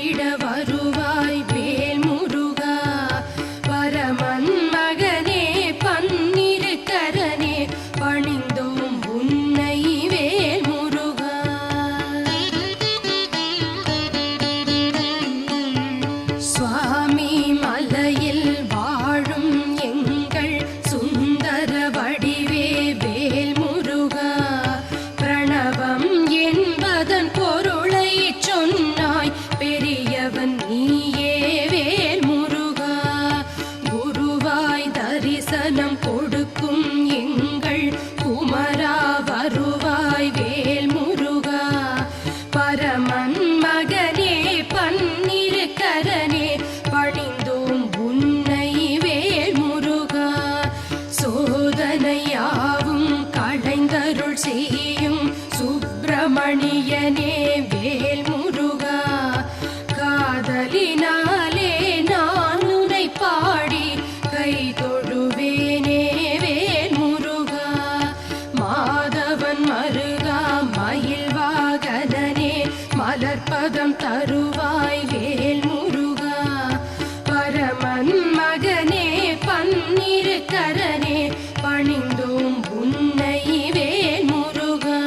பணிந்திட வருவாய் வேல் முருகா. பரமன் மகனே பன்னிரு கரனே பணிந்தோம் உன்னை வேல் முருகா. சுவாமி மலையில் வாழும் எங்கள் சுந்தர வடிவே வேல் முருகா. பிரணவம் என்பதன் பொருளை சொன்னாய் பெரியவன் நீயே வேல் முருகா. குருவாய் தரிசனம் கொடுக்கும் எங்கள் குமரா வருவாய் வேல் முருகா. பரமன் மகனே பன்னிரு கரனே பணிந்தோம் உன்னை வேல் முருகா. சோதனையாவும் களைந்தருள் செய்யும் சுப்பிரமணியனே வேல் முருகா. காதலினாலே நான் உன்னை பாடி கை தொழுவேனே வேல் முருகா. மாதவன் மருகா மயில் வாகனனே மலர்பதம் தருவாய் வேல் முருகா. பரமன் மகனே பன்னிரு கரனே பணிந்தோம் உன்னை வேல் முருகா.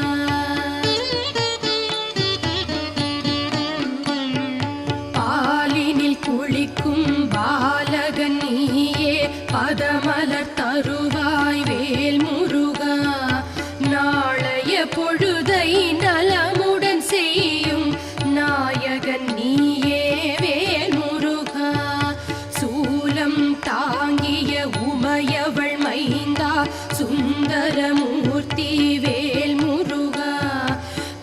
பாலினில் குளிக்கும் பாலகன் நீயே பதமலர் தருவாய் வேல் முருகா. நாளைய பொழுதை நலமுடன் செய்யும் நாயகன் நீயே வேல் முருகா. சூலம் தாங்கிய உமையவள் மைந்தா சுந்தரமூர்த்தி வேல் முருகா.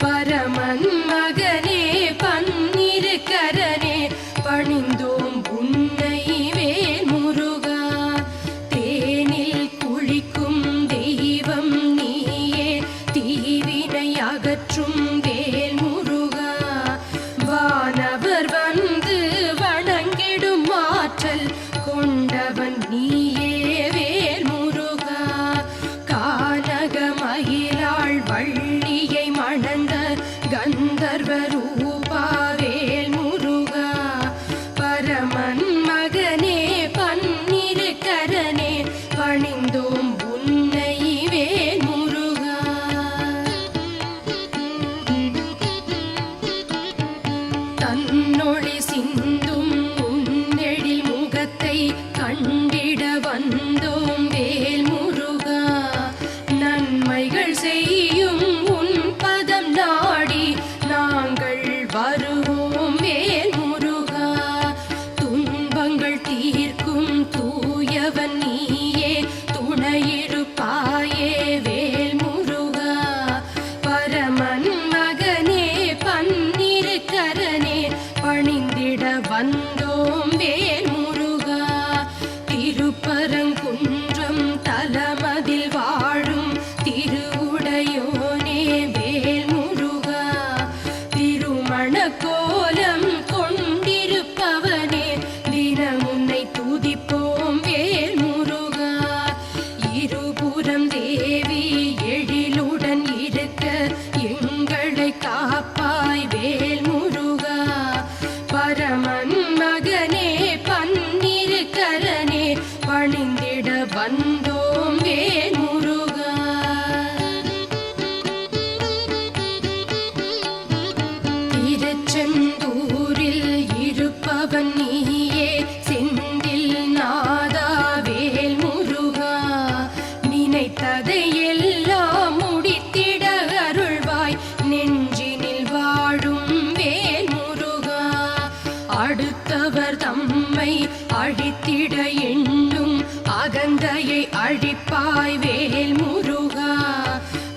பரமன் மகனே பன்னிரு கரனே பணிந்தோம் உன்னை வேல் முருகா. தேனில் குளிக்கும் தெய்வம் நீயே தீவினை அகற்றும் வேல் முருகா. வானவர் வந்து வணங்கிடும் ஆற்றல் கொண்டவன் நீயே வேல் முருகா. கானக மயிலாள் வள்ளியை மணந்த கந்தர்வ ரூபா வேல் முருகா. பரமன் மகனே பன்னிரு கரனே பணிந்தோம் உன்னை வேல் முருகா. தன்னொளி சிந்தும் உன்னெழில் முகத்தை கண்டிட வந்தோம் வேல் முருகா. நன்மைகள் செய்யும் உன் பதம் நாடி நாங்கள் வருவோம் வேல் முருகா. துன்பங்கள் தீர்க்கும் தூயவன் நீயே துணையிருப்பாயே வேல் முருகா. பரமன் மகனே பன்னிரு கரனே பணிந்திட வந்தோம் வேல் முருகா. திருப்பரங்குன்றம் தலமதில் வாழும் திருவுடையோனே வேல் முருகா. திருமண கோலம் கொண்டிருப்பவனே தினம் உன்னை துதிப்போம் வேல் முருகா. இருபுறம் தேவி எழிலுடன் இருக்க எங்களை காப்பாய் வேல் முருகா. பரமன் மகனே பன்னிரு கரனே பணிந்திட வந்தோம் வேல் முருகா. திருச்செந்தூரில் இருப்பவன் நீயே செந்தில் நாதா வேல் முருகா. நினைத்ததை எல்லாம் முடித்திட அருள்வாய் நெஞ்சினில் வாழும் வேல் முருகா. அடுத்தவர் தம்மை அழித்திட எண்ணும் அகந்தையை அழிப்பாய் வேல் முருகா.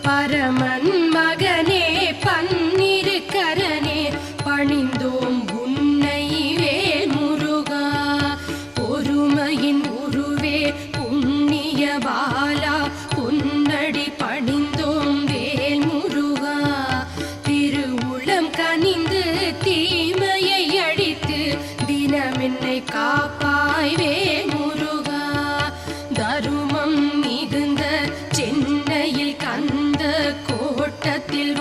பரமன் மகனே பன்னிரு கரனே பணிந்தோம் உன்னை வேல் முருகா. பொறுமையின் உருவே புண்ணிய பாலா பொன்னடி பணிந்தோம் வேல் முருகா. திருவுளம் கனிந்து தீமையை அழித்து தினம் என்னை காப்பாய் வேல் முருகா. தருமம் மிகுந்த சென்னையில் கந்த கோட்டத்தில்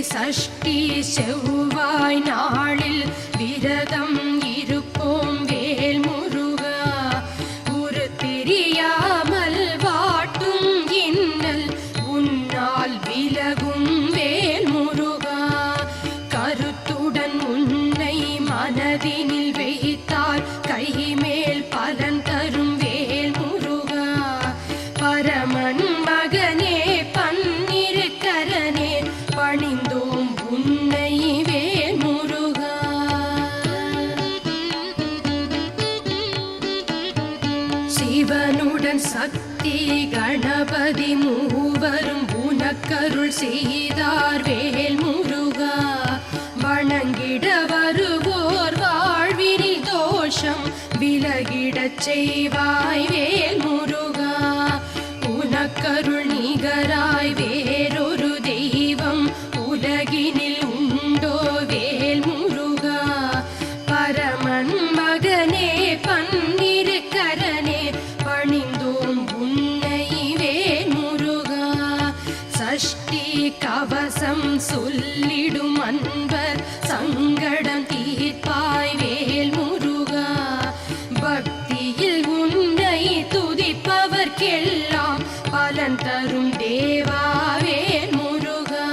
சஷ்டி செவ்வாய் நாளில் விரதம் இருப்போம் வேல் முருகா. ஒரு தெரியாமல் வாட்டும் இன்னல் உன்னால் விலகும் வேல் முருகா. கருத்துடன் உன்னை மனதினில் வைத்தால் கைமேல் பலன் தரும் வேல் முருகா. பரமன் மகனே பன்னிருக்கரனே பணிந்தோம் உன்னை வேல் முருகா. சிவனுடன் சக்தி கணபதி மூவரும் உனக்கருள் செய்தார் வேல் முருகா. வணங்கிட வருவோர் வாழ்வினில் தோஷம் விலகிடச் செய்வாய் வேல் முருகா. உனக்கருள் நிகராய் வேறொரு தெய்வம் உலகினில் உண்டோ வேல் முருகா. பரமன் மகனே பன்னிருக்கரனே பணிந்தோம் உன்னை வேல் முருகா. சஷ்டி கவசம் சொல்லிடும் அன்பர் சங்கடம் தீர்ப்பாய் வேல் முருகா. பக்தியில் உன்னை துதிப்பவர்க்கெல்லாம் பலன் தரும் தேவா வேல் முருகா.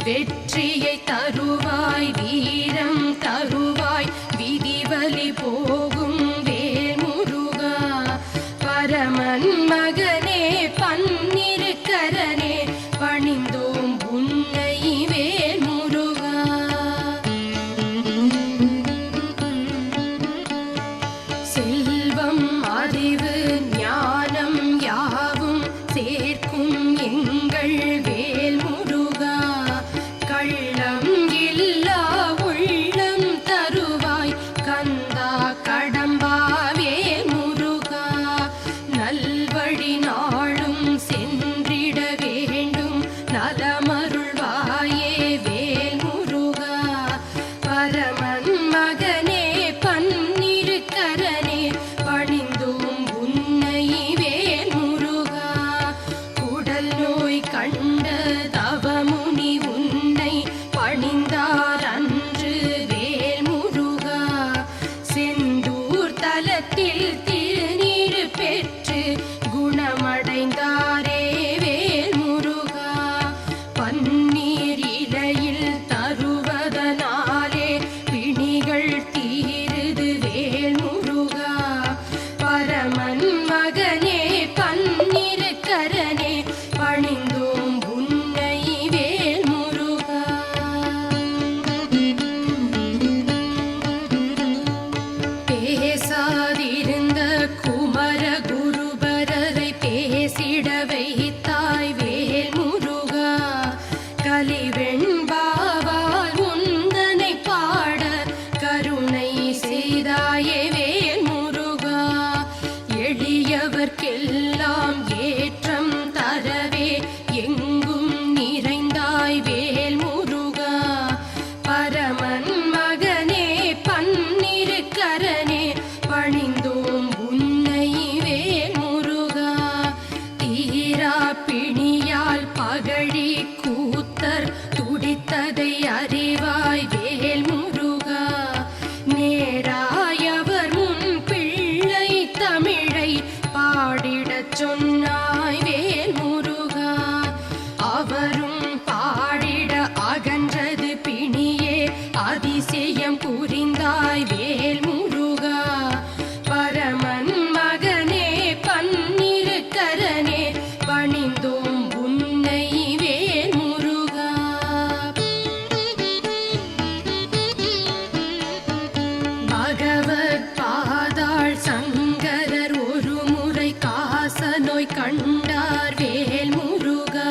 வெற்றியை தருவாய் வீரம் தருவாய் விதிவலி போகும் வேல் முருகா. பரமன் மகனே பன்னிருக்கரனே பணிந்தோம் உன்னை வேல் முருகா. செல்வம் அறிவு ஞானம் யாவும் சேர்க்கும் எங்கள் வேல் முருகா. கள்ளம் இல்லா உள்ளம் தருவாய் கந்தா கடம்பா வேல் முருகா. நல்வழி நாளும் சென்றிட வேண்டும் நலமருள்வாயே வேல் முருகா. பரமன் மகனே பன்னிருக்கரனே பணிந்தோம் உன்னை வேல் முருகா. குடல் நோய் கண்ட தவமுனி உன்னை பணிந்தார் அன்று வேல் முருகா. செந்தூர் தலத்தில் திருநீறு பெற்று குணமடைந்தாரே வேல் முருகா. பன்னீர் இலையில் தருவதனாலே பிணிகள் தீருது வேல் முருகா. பரமன் மகனே பன்னிருக்கரனே பணிந்தோம் உன்னை வேல் முருகா. பேசாதிருந்த குமர குருபரரை பேசிட வைத்தாய் வேல் முருகா. கலிவெண்பாவால் உந்தனை பாட கருணை செய்தாயே வேல் முருகா. எளியவர்க்கெல்லாம் ஏற்றம் தரவே எங்கும் நிறைந்தாய் வேல் முருகா. பரமன் மகனே பன்னிருக்கரனே பணிந்தோம் உன்னை வேல் முருகா. தீரா பிணியால் பகழி கூத்தர் துடித்ததை அறிவாய் வேல் முருகா. நேராயவர் முன் பிள்ளை தமிழை பாடிடச் சொன்னாய் வேல் முருகா. அவரும் பாடிட அகன்றது பிணியே அதிசயம் புரிந்தாய் வேல் முருகா. பரமன் மகனே பன்னிருக்கரனே பணிந்தோம் உன்னை வேல் முருகா. பகவத் பாதாள் சங்கரர் ஒரு முறை காச நோய் கண்டார் வேல் முருகா.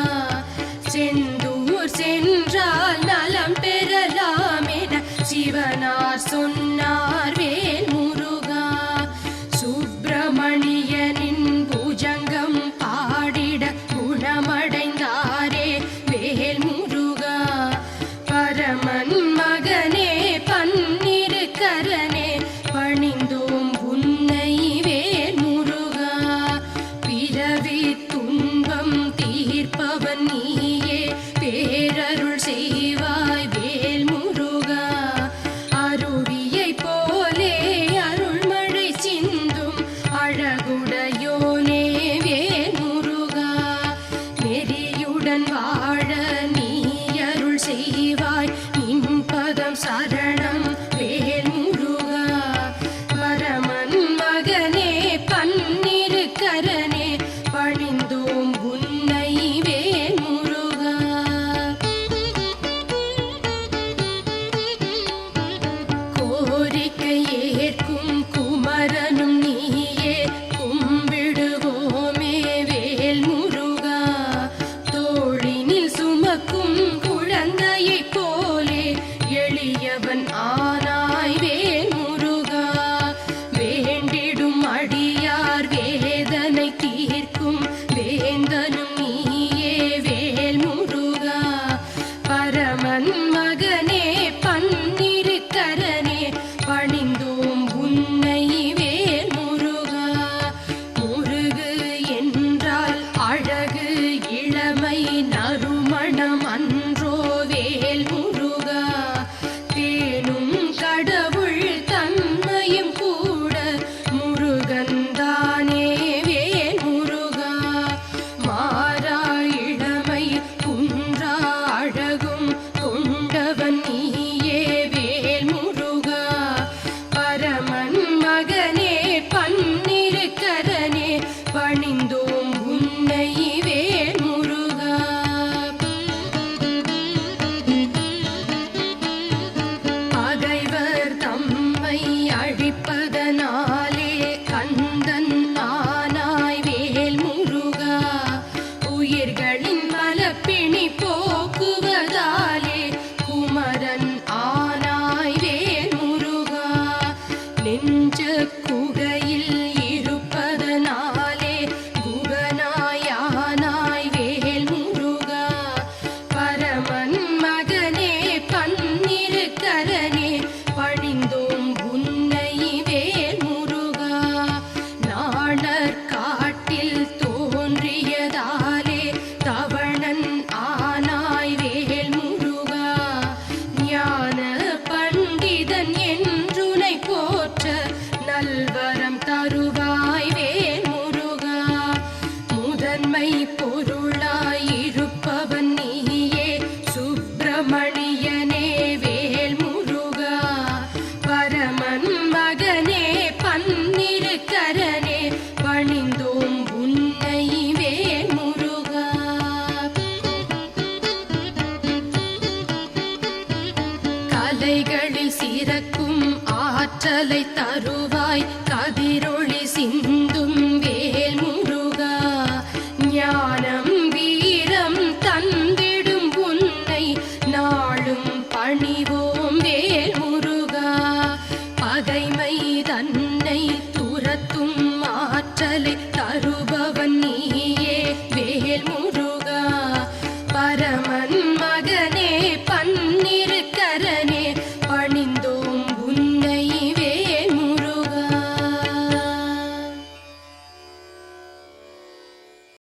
செந்தூர் சென்றால் நலம் பெறலாம் என சிவனார் சொன்னார் வேல் முருகா. சுப்பிரமணியனின் புஜங்கம் பாடிட குணமடைந்தாரே வேல் முருகா. பரமன் மகனே பன்னிருக்கரனே பணிந்தோம் உன்னை வேல் முருகா. பிறவி துன்பம் தீர்ப்பவன் நீயே பேரருள் செய் வாழ நீ அருள் செய்வாய் நின் பதம் சரணம் வேல் முருகா பரமன் மகனே பன்னிரு கரனே பணிந்தோம் உன்னை வேல் முருகா கோரிக்கை ஏற்கும் குமரனும் நீயே கும்பிடுவோமே வேல் முருகா தோளினில் சுமக்கும் குழந்தையைப் போலே எளியவன் ஆனாய் வேல் முருகா வேண்டிடும் அடியார் வேதனை தீர்க்கும் வேந்தனும் நீயே வேல் முருகா பரமன் மகனே பன்னிரு கரனே பணிந்தோம் உன்னை வேல் முருகா முருகு என்றால் அழகு இளமை நறுமணம் அன்றோ வேல் முருகா தேனும் கடவுள் தன்மையும் கூட முருகன்தானே வேல் முருகா மாறா இளமை குன்றா அழகும் கொண்டவன் நீயே வேல் முருகா பரமன் மகனே பன்னிரு கரனே பணிந்தோம் உன்னை வேல் முருகா பகைவர் தம்மை அழிப்பதனாலே கந்தன் ஆனாய் வேல் முருகா உயிர்களின் மலப்பிணி போக்குவதாலே குமரன் ஆனாய் வேல் முருகா நெஞ்ச குகையில் இருப்பதனாலே குகனாயானாய் வேல் முருகா பரமன் மகனே பன்னிரு கரனே பணிந்தோம் உன்னை வேல் முருகா நாணர் காட்டில் தோன்றியதாலே தவணன் ஆனாய் வேல் முருகா ஞான பண்டிதன் என்றுனை போற்ற நல்வரம் தருவாய் வேல் முருகா முதன்மை பொருளாய் இருப்பவன் நீயே சுப்பிரமணியனே வேல் முருகா பரமன் மகனே பன்னிரு கரனே பணிந்தோம் உன்னை வேல் முருகா கலைகளில் சிறக்கும் ஆற்றலை தருவாய் கதிரொளி சிந்த